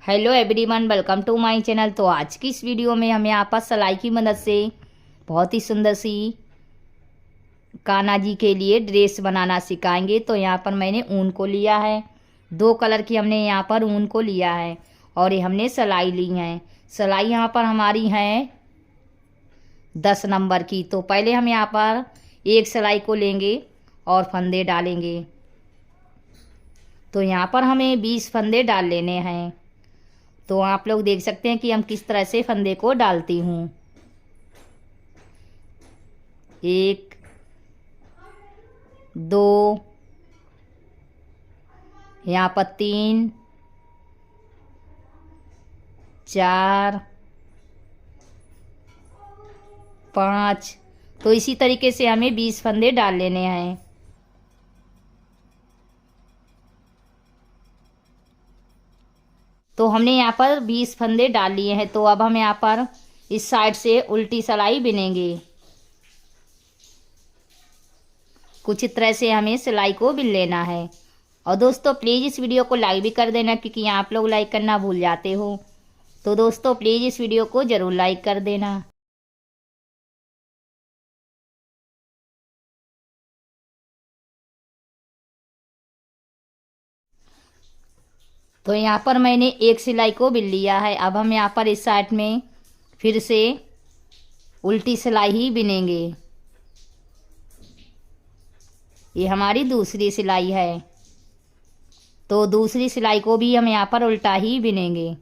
Hello everyone, welcome to my channel. तो आज की इस वीडियो में हम यहाँ पर सिलाई की मदद से बहुत ही सुंदर सी कान्हा जी के लिए ड्रेस बनाना सिखाएंगे। तो यहाँ पर मैंने ऊन को लिया है, 2 कलर की हमने यहाँ पर ऊन को लिया है और ये हमने सिलाई ली है। सिलाई यहाँ पर हमारी है 10 नंबर की। तो पहले हम यहाँ पर एक सिलाई को लेंगे और फंदे डालेंगे। तो यहाँ पर हमें 20 फंदे डाल लेने हैं। तो आप लोग देख सकते हैं कि हम किस तरह से फंदे को डालती हूँ। 1 2, यहाँ पर 3 4 5। तो इसी तरीके से हमें 20 फंदे डाल लेने हैं। तो हमने यहाँ पर 20 फंदे डाल लिए हैं। तो अब हम यहाँ पर इस साइड से उल्टी सिलाई बिनेंगे। कुछ तरह से हमें सिलाई को बिन लेना है। और दोस्तों प्लीज़ इस वीडियो को लाइक भी कर देना, क्योंकि आप लोग लाइक करना भूल जाते हो। तो दोस्तों प्लीज़ इस वीडियो को ज़रूर लाइक कर देना। तो यहाँ पर मैंने एक सिलाई को बिन लिया है। अब हम यहाँ पर इस साइड में फिर से उल्टी सिलाई ही बिनेंगे। ये हमारी दूसरी सिलाई है। तो दूसरी सिलाई को भी हम यहाँ पर उल्टा ही बिनेंगे।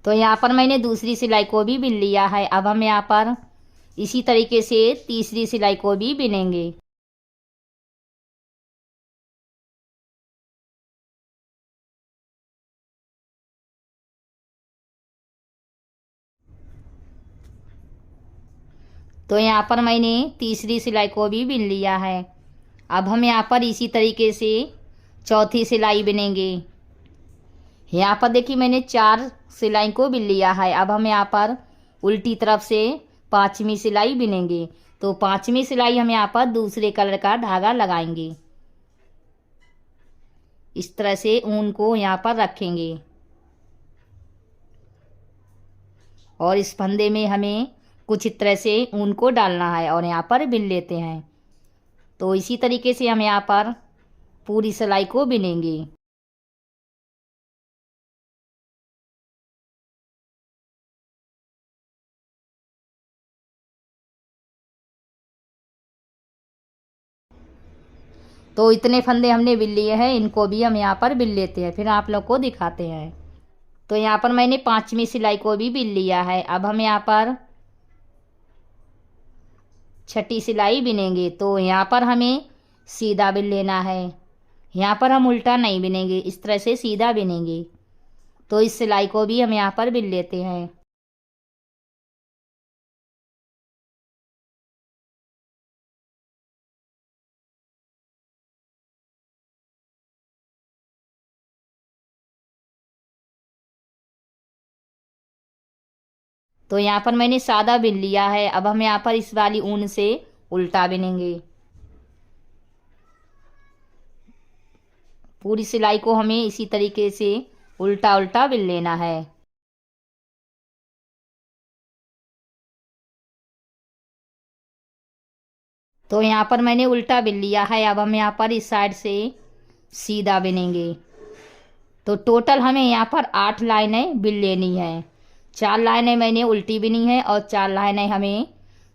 तो यहाँ पर मैंने दूसरी सिलाई को भी बिन लिया है। अब हम यहाँ पर इसी तरीके से तीसरी सिलाई को भी बिनेंगे। तो यहाँ पर मैंने तीसरी सिलाई को भी बिन लिया है। अब हम यहाँ पर इसी तरीके से चौथी सिलाई बिनेंगे। यहाँ पर देखिए मैंने 4 सिलाई को बिन लिया है। अब हम यहाँ पर उल्टी तरफ से 5वीं सिलाई बिनेंगे। तो 5वीं सिलाई हम यहाँ पर दूसरे कलर का धागा लगाएंगे। इस तरह से ऊन को यहाँ पर रखेंगे और इस फंदे में हमें कुछ तरह से ऊन को डालना है और यहाँ पर बिन लेते हैं। तो इसी तरीके से हम यहाँ पर पूरी सिलाई को बिनेंगे। तो इतने फंदे हमने बिन लिए हैं, इनको भी हम यहाँ पर बिन लेते हैं, फिर आप लोग को दिखाते हैं। तो यहाँ पर मैंने 5वीं सिलाई को भी बिन लिया है। अब हम यहाँ पर छठी सिलाई बिनेंगे। तो यहाँ पर हमें सीधा बिन लेना है। यहाँ पर हम उल्टा नहीं बिनेंगे, इस तरह से सीधा बिनेंगे। तो इस सिलाई को भी हम यहाँ पर बिन लेते हैं। तो यहाँ पर मैंने सादा बिन लिया है। अब हम यहाँ पर इस वाली ऊन से उल्टा बिनेंगे। पूरी सिलाई को हमें इसी तरीके से उल्टा उल्टा बिन लेना है। तो यहाँ पर मैंने उल्टा बिन लिया है। अब हम यहाँ पर इस साइड से सीधा बिनेंगे। तो टोटल हमें यहाँ पर 8 लाइनें बिन लेनी है। 4 लाइनें मैंने उल्टी बिनी है और 4 लाइनें हमें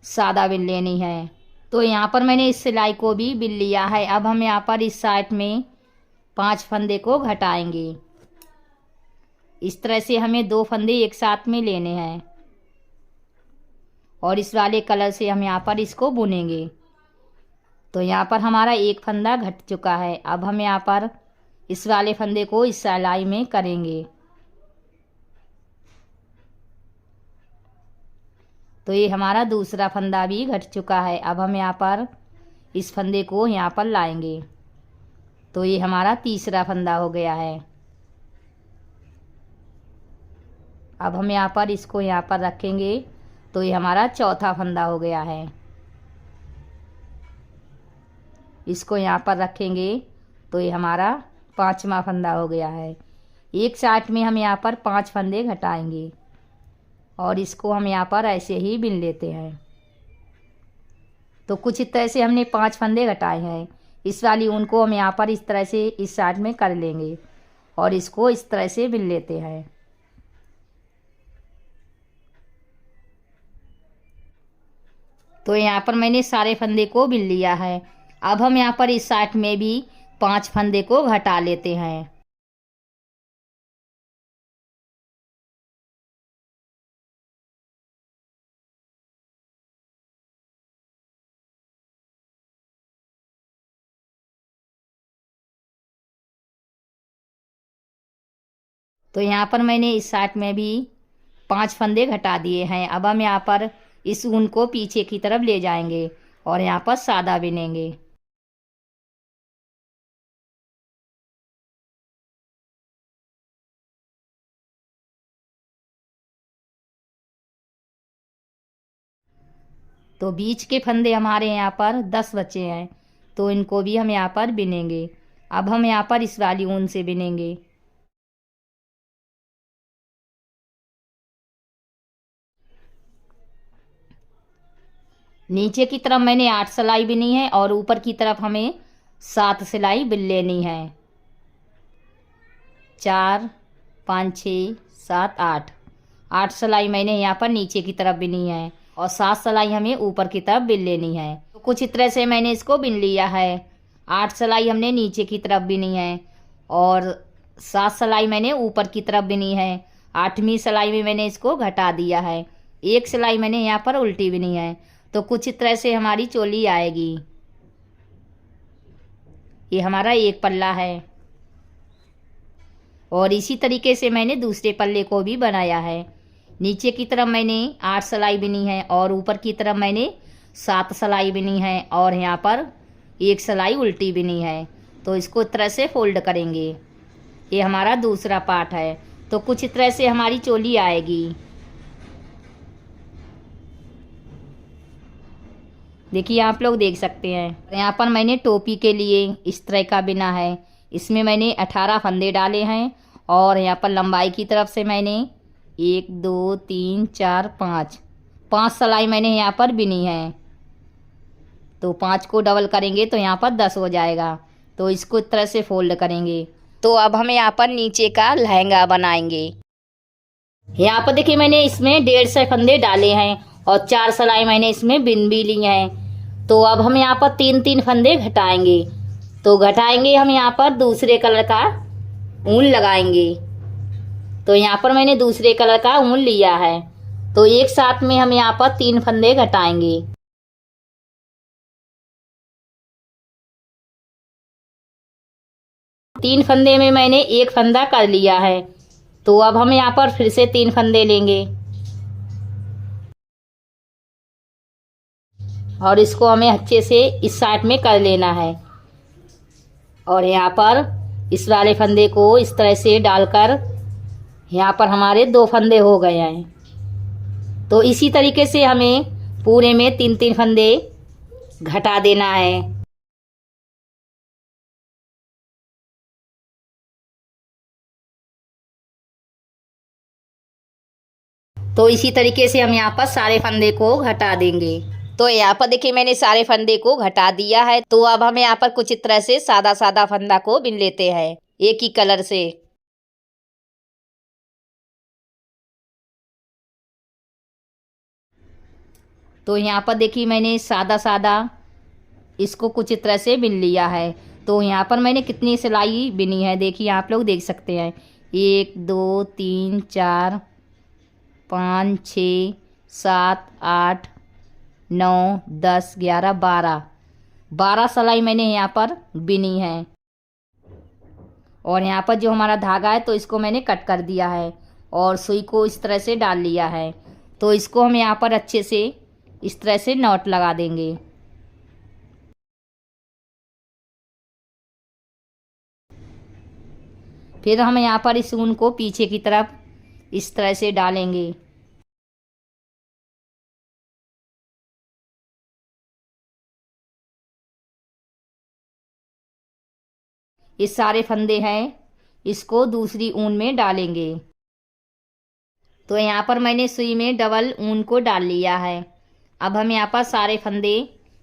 सादा बिन लेनी है। तो यहाँ पर मैंने इस सिलाई को भी बिन लिया है। अब हम यहाँ पर इस साइड में 5 फंदे को घटाएंगे। इस तरह से हमें 2 फंदे एक साथ में लेने हैं और इस वाले कलर से हम यहाँ पर इसको बुनेंगे। तो यहाँ पर हमारा एक फंदा घट चुका है। अब हम यहाँ पर इस वाले फंदे को इस सिलाई में करेंगे। तो ये हमारा दूसरा फंदा भी घट चुका है। अब हम यहाँ पर इस फंदे को यहाँ पर लाएंगे। तो ये हमारा तीसरा फंदा हो गया है। अब हम यहाँ पर इसको यहाँ पर रखेंगे तो ये हमारा चौथा फंदा हो गया है। इसको यहाँ पर रखेंगे तो ये हमारा पांचवा फंदा हो गया है। एक साथ में हम यहाँ पर 5 फंदे घटाएंगे और इसको हम यहाँ पर ऐसे ही बिन लेते हैं। तो कुछ इस तरह से हमने 5 फंदे घटाए हैं। इस वाली ऊन को हम यहाँ पर इस तरह से इस साइड में कर लेंगे और इसको इस तरह से बिन लेते हैं। तो यहाँ पर मैंने सारे फंदे को बिन लिया है। अब हम यहाँ पर इस साइड में भी 5 फंदे को घटा लेते हैं। तो यहाँ पर मैंने इस साइड में भी 5 फंदे घटा दिए हैं। अब हम यहाँ पर इस ऊन को पीछे की तरफ ले जाएंगे और यहाँ पर सादा बिनेंगे। तो बीच के फंदे हमारे यहाँ पर 10 बचे हैं, तो इनको भी हम यहाँ पर बिनेंगे। अब हम यहाँ पर इस वाली ऊन से बिनेंगे। नीचे की तरफ मैंने 8 सिलाई बिनी है और ऊपर की तरफ हमें 7 सिलाई बिन लेनी है। 4 5 6 7 8 सिलाई मैंने यहाँ पर नीचे की तरफ बिनी है और 7 सिलाई हमें ऊपर की तरफ बिन लेनी है। तो कुछ इस तरह से मैंने इसको बिन लिया है। 8 सिलाई हमने नीचे की तरफ बिनी है और 7 सिलाई मैंने ऊपर की तरफ बिनी है। 8वीं सिलाई में मैंने इसको घटा दिया है। 1 सिलाई मैंने यहाँ पर उल्टी बिनी है। तो कुछ इस तरह से हमारी चोली आएगी। ये हमारा एक पल्ला है और इसी तरीके से मैंने दूसरे पल्ले को भी बनाया है। नीचे की तरफ मैंने 8 सिलाई बिनी है और ऊपर की तरफ मैंने 7 सिलाई बिनी है और यहाँ पर 1 सिलाई उल्टी बिनी है। तो इसको इस तरह से फोल्ड करेंगे। ये हमारा दूसरा पार्ट है। तो कुछ इस तरह से हमारी चोली आएगी। देखिए आप लोग देख सकते हैं। यहाँ पर मैंने टोपी के लिए इस तरह का बिना है। इसमें मैंने 18 फंदे डाले हैं और यहाँ पर लंबाई की तरफ से मैंने 1 2 3 4 5 सिलाई मैंने यहाँ पर बिनी है। तो 5 को डबल करेंगे तो यहाँ पर 10 हो जाएगा। तो इसको इस तरह से फोल्ड करेंगे। तो अब हम यहाँ पर नीचे का लहंगा बनाएंगे। यहाँ पर देखिए मैंने इसमें 150 फंदे डाले हैं और 4 सिलाई मैंने इसमें बिन भी ली हैं। तो अब हम यहाँ पर 3 फंदे घटाएंगे। तो घटाएंगे हम यहाँ पर दूसरे कलर का ऊन लगाएंगे। तो यहाँ पर मैंने दूसरे कलर का ऊन लिया है। तो एक साथ में हम यहाँ पर 3 फंदे घटाएंगे। तीन फंदे में मैंने 1 फंदा कर लिया है। तो अब हम यहाँ पर फिर से 3 फंदे लेंगे और इसको हमें अच्छे से इस साइड में कर लेना है। और यहाँ पर इस वाले फंदे को इस तरह से डालकर यहाँ पर हमारे 2 फंदे हो गए हैं। तो इसी तरीके से हमें पूरे में 3 फंदे घटा देना है। तो इसी तरीके से हम यहाँ पर सारे फंदे को घटा देंगे। तो यहाँ पर देखिए मैंने सारे फंदे को घटा दिया है। तो अब हम यहाँ पर कुछ इस तरह से सादा सादा फंदा को बिन लेते हैं एक ही कलर से। तो यहाँ पर देखिए मैंने सादा सादा इसको कुछ इस तरह से बिन लिया है। तो यहाँ पर मैंने कितनी सिलाई बिनी है देखिए आप लोग देख सकते हैं। 1 2 3 4 5 6 7 8 9 10 11 12 सिलाई मैंने यहाँ पर बिनी है। और यहाँ पर जो हमारा धागा है तो इसको मैंने कट कर दिया है और सुई को इस तरह से डाल लिया है। तो इसको हम यहाँ पर अच्छे से इस तरह से नॉट लगा देंगे। फिर हम यहाँ पर इस ऊन को पीछे की तरफ इस तरह से डालेंगे। ये सारे फंदे हैं, इसको दूसरी ऊन में डालेंगे। तो यहाँ पर मैंने सुई में डबल ऊन को डाल लिया है। अब हम यहाँ पर सारे फंदे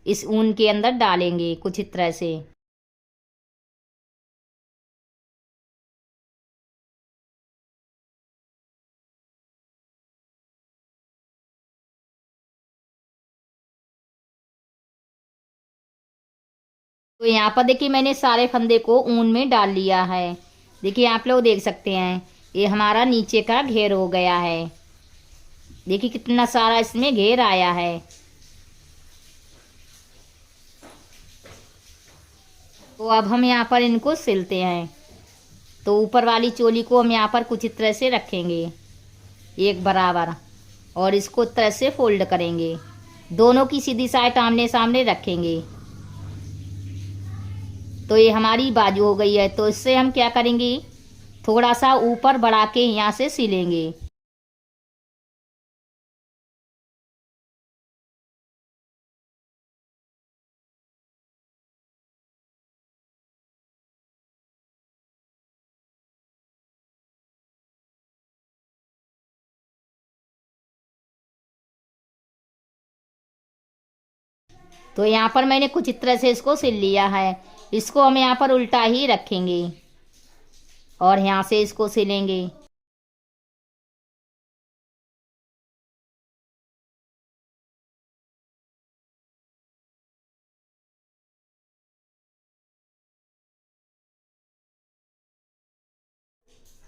इस ऊन के अंदर डालेंगे कुछ इस तरह से। तो यहाँ पर देखिए मैंने सारे फंदे को ऊन में डाल लिया है। देखिए आप लोग देख सकते हैं ये हमारा नीचे का घेर हो गया है। देखिए कितना सारा इसमें घेर आया है। तो अब हम यहाँ पर इनको सिलते हैं। तो ऊपर वाली चोली को हम यहाँ पर कुछ इस तरह से रखेंगे एक बराबर, और इसको इस तरह से फोल्ड करेंगे। दोनों की सीधी साइड आमने सामने रखेंगे। तो ये हमारी बाजू हो गई है। तो इससे हम क्या करेंगे, थोड़ा सा ऊपर बढ़ा के यहाँ से सिलेंगे। तो यहाँ पर मैंने कुछ इस तरह से इसको सिल लिया है। इसको हम यहाँ पर उल्टा ही रखेंगे और यहाँ से इसको सिलेंगे।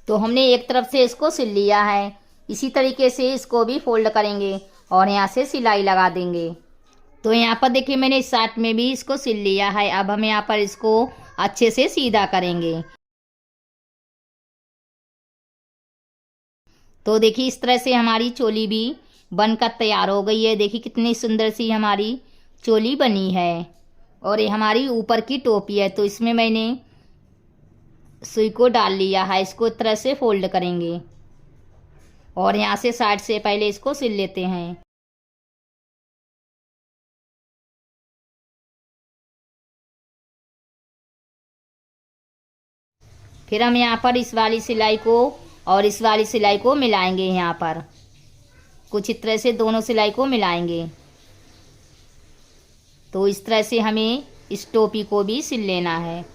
तो हमने एक तरफ से इसको सिल लिया है। इसी तरीके से इसको भी फोल्ड करेंगे और यहाँ से सिलाई लगा देंगे। तो यहाँ पर देखिए मैंने इस साइड में भी इसको सिल लिया है। अब हम यहाँ पर इसको अच्छे से सीधा करेंगे। तो देखिए इस तरह से हमारी चोली भी बनकर तैयार हो गई है। देखिए कितनी सुंदर सी हमारी चोली बनी है। और ये हमारी ऊपर की टोपी है। तो इसमें मैंने सुई को डाल लिया है। इसको इस तरह से फोल्ड करेंगे और यहाँ से साइड से पहले इसको सिल लेते हैं। फिर हम यहाँ पर इस वाली सिलाई को और इस वाली सिलाई को मिलाएंगे। यहाँ पर कुछ इस तरह से दोनों सिलाई को मिलाएंगे। तो इस तरह से हमें इस टोपी को भी सिल लेना है।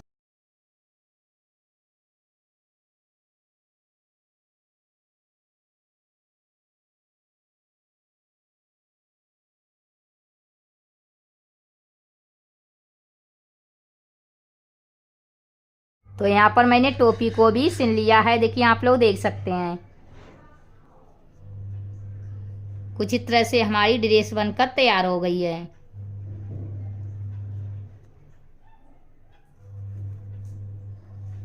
तो यहाँ पर मैंने टोपी को भी सिल लिया है। देखिए आप लोग देख सकते हैं कुछ इस तरह से हमारी ड्रेस बनकर तैयार हो गई है।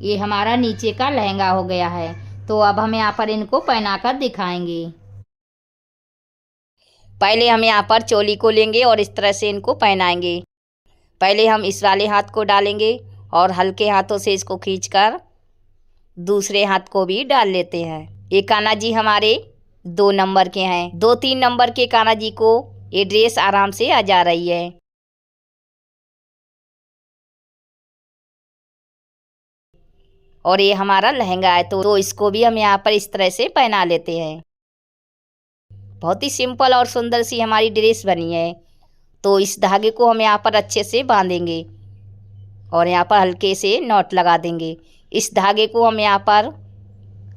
ये हमारा नीचे का लहंगा हो गया है। तो अब हम यहाँ पर इनको पहनाकर दिखाएंगे। पहले हम यहाँ पर चोली को लेंगे और इस तरह से इनको पहनाएंगे। पहले हम इस वाले हाथ को डालेंगे और हल्के हाथों से इसको खींचकर दूसरे हाथ को भी डाल लेते हैं। ये कान्हा जी हमारे 2 नंबर के हैं। 2-3 नंबर के कान्हा जी को ये ड्रेस आराम से आ जा रही है। और ये हमारा लहंगा है। तो इसको भी हम यहाँ पर इस तरह से पहना लेते हैं। बहुत ही सिंपल और सुंदर सी हमारी ड्रेस बनी है। तो इस धागे को हम यहाँ पर अच्छे से बांधेंगे और यहाँ पर हल्के से नॉट लगा देंगे। इस धागे को हम यहाँ पर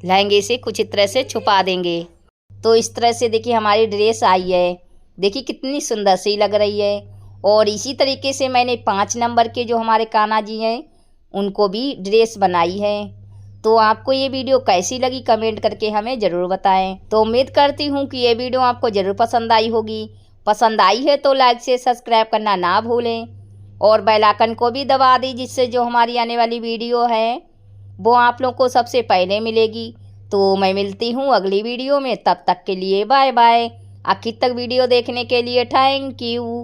लहंगे से कुछ इस तरह से छुपा देंगे। तो इस तरह से देखिए हमारी ड्रेस आई है। देखिए कितनी सुंदर सी लग रही है। और इसी तरीके से मैंने 5 नंबर के जो हमारे कान्हा जी हैं उनको भी ड्रेस बनाई है। तो आपको ये वीडियो कैसी लगी कमेंट करके हमें ज़रूर बताएं। तो उम्मीद करती हूँ कि ये वीडियो आपको ज़रूर पसंद आई होगी। पसंद आई है तो लाइक से सब्सक्राइब करना ना भूलें और बेल आइकन को भी दबा दें, जिससे जो हमारी आने वाली वीडियो है वो आप लोग को सबसे पहले मिलेगी। तो मैं मिलती हूँ अगली वीडियो में। तब तक के लिए बाय बाय। आखिर तक वीडियो देखने के लिए थैंक यू।